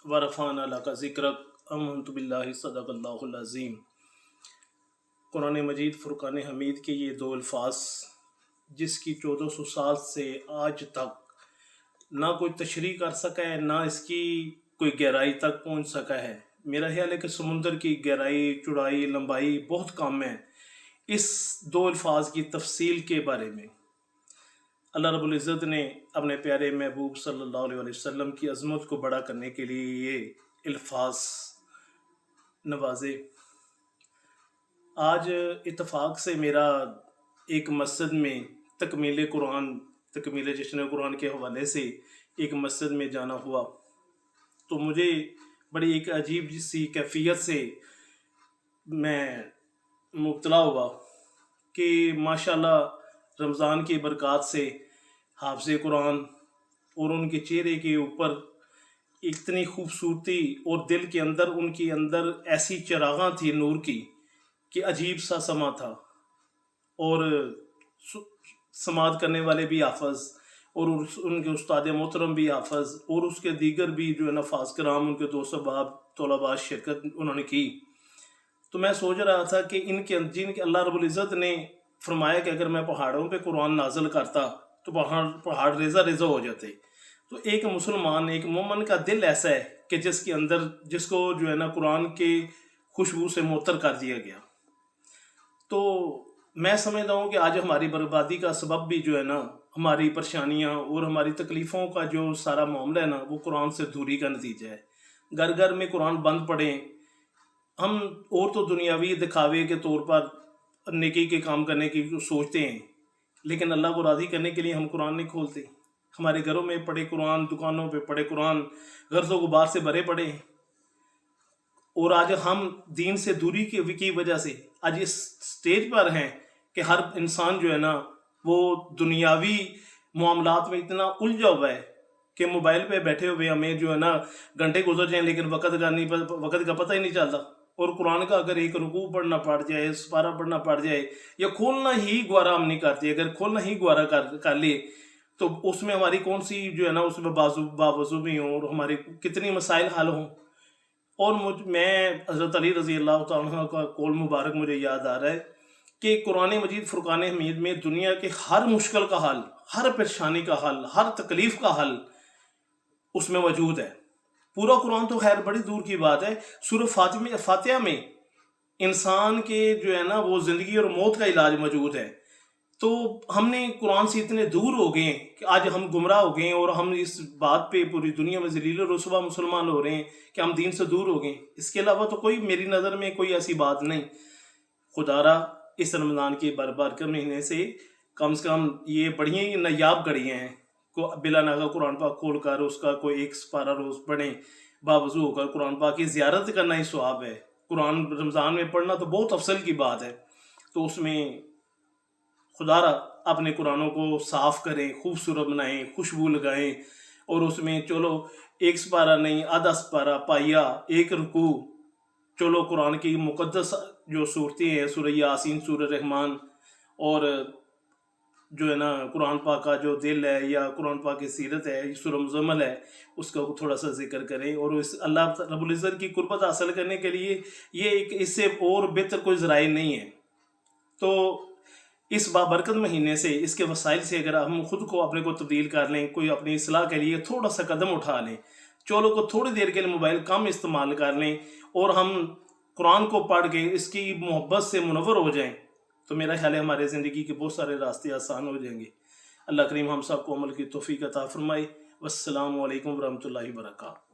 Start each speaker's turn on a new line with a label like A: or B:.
A: ورفعنا لک ذکرک آمنت باللہ صدق اللہ العظیم۔ قرآن مجید فرقان حمید کے یہ دو الفاظ جس کی 1400 سال سے آج تک نہ کوئی تشریح کر سکا ہے، نہ اس کی کوئی گہرائی تک پہنچ سکا ہے۔ میرا خیال ہے کہ سمندر کی گہرائی، چوڑائی، لمبائی بہت کم ہے اس دو الفاظ کی تفصیل کے بارے میں۔ اللہ رب العزت نے اپنے پیارے محبوب صلی اللہ علیہ وسلم کی عظمت کو بڑا کرنے کے لیے یہ الفاظ نوازے۔ آج اتفاق سے میرا ایک مسجد میں تکمیل جشن قرآن کے حوالے سے ایک مسجد میں جانا ہوا، تو مجھے بڑی ایک عجیب سی کیفیت سے میں مبتلا ہوا کہ ماشاءاللہ رمضان کی برکات سے حافظ قرآن اور ان کے چہرے کے اوپر اتنی خوبصورتی اور دل کے اندر ان کے اندر ایسی چراغاں تھی نور کی کہ عجیب سا سما تھا، اور سماعت کرنے والے بھی حافظ اور ان کے استاد محترم بھی حافظ اور اس کے دیگر بھی جو ہے نفاذ کرام، ان کے دوست احباب طلباء شرکت انہوں نے کی۔ تو میں سوچ رہا تھا کہ جن کے اللہ رب العزت نے فرمایا کہ اگر میں پہاڑوں پہ قرآن نازل کرتا تو پہاڑ ریزہ ریزہ ہو جاتے، تو ایک مسلمان، ایک مومن کا دل ایسا ہے کہ جس کو جو ہے نا قرآن کے خوشبو سے معطر کر دیا گیا۔ تو میں سمجھتا ہوں کہ آج ہماری بربادی کا سبب بھی جو ہے نا، ہماری پریشانیاں اور ہماری تکلیفوں کا جو سارا معاملہ ہے نا، وہ قرآن سے دوری کا نتیجہ ہے۔ گھر گھر میں قرآن بند پڑے، ہم اور تو دنیاوی دکھاوے کے طور پر نیکی کے کام کرنے کی سوچتے ہیں، لیکن اللہ کو راضی کرنے کے لیے ہم قرآن نہیں کھولتے۔ ہمارے گھروں میں پڑے قرآن، دکانوں پہ پڑے قرآن، غرض و غبار سے بھرے پڑے ہیں، اور آج ہم دین سے دوری کی وجہ سے آج اس سٹیج پر ہیں کہ ہر انسان جو ہے نا وہ دنیاوی معاملات میں اتنا الجھا ہوا ہے کہ موبائل پہ بیٹھے ہوئے ہمیں جو ہے نا گھنٹے گزر جائیں لیکن وقت کا پتہ ہی نہیں چلتا، اور قرآن کا اگر ایک رکوع پڑھنا پڑ جائے، سپارہ پڑھنا پڑ جائے، یا کھولنا ہی گوارا ہم نہیں کرتے، اگر کھولنا ہی گوارا کر لے تو اس میں ہماری کون سی جو ہے نا اس میں باوضو بھی ہوں اور ہمارے کتنی مسائل حل ہوں۔ اور میں حضرت علی رضی اللہ تعالیٰ کا قول مبارک مجھے یاد آ رہا ہے کہ قرآن مجید فرقان حمید میں دنیا کے ہر مشکل کا حل، ہر پریشانی کا حل، ہر تکلیف کا حل اس میں موجود ہے۔ پورا قرآن تو خیر بڑی دور کی بات ہے، سورہ فاتحہ میں انسان کے جو ہے نا وہ زندگی اور موت کا علاج موجود ہے۔ تو ہم نے قرآن سے اتنے دور ہو گئے ہیں کہ آج ہم گمراہ ہو گئے ہیں، اور ہم اس بات پہ پوری دنیا میں ذلیل و رسوا مسلمان ہو رہے ہیں کہ ہم دین سے دور ہو گئے ہیں۔ اس کے علاوہ تو کوئی میری نظر میں کوئی ایسی بات نہیں۔ خدا را اس رمضان کے بربرکت مہینے سے کم یہ بڑی نایاب گھڑیاں ہیں کو بلا ناغہ قرآن پاک کھول کر اس کا کوئی ایک سپارہ روز پڑھیں، باوضو ہو کر قرآن پاک کی زیارت کرنا ہی ثواب ہے۔ قرآن رمضان میں پڑھنا تو بہت افضل کی بات ہے، تو اس میں خدا را اپنے قرآنوں کو صاف کریں، خوبصورت بنائیں، خوشبو لگائیں، اور اس میں چلو ایک سپارہ نہیں، آدھا سپارہ، پائیا، ایک رکوع، چلو قرآن کی مقدس جو صورتیں ہیں، سورہ یاسین، سورہ رحمان، اور جو ہے نا قرآن پاک کا جو دل ہے یا قرآن پاک کی سیرت ہے، سورہ مزمل ہے، اس کا تھوڑا سا ذکر کریں، اور اس اللہ رب العزت کی قربت حاصل کرنے کے لیے یہ ایک اس سے اور بہتر کوئی ذرائع نہیں ہے۔ تو اس بابرکت مہینے سے، اس کے وسائل سے اگر ہم خود کو اپنے کو تبدیل کر لیں، کوئی اپنی اصلاح کے لیے تھوڑا سا قدم اٹھا لیں، چولوں کو تھوڑی دیر کے لیے موبائل کم استعمال کر لیں، اور ہم قرآن کو پڑھ کے اس کی محبت سے منور ہو جائیں، تو میرا خیال ہے ہمارے زندگی کے بہت سارے راستے آسان ہو جائیں گے۔ اللہ کریم ہم سب کو عمل کی توفیق عطا فرمائے۔ والسلام علیکم ورحمۃ اللہ وبرکاتہ۔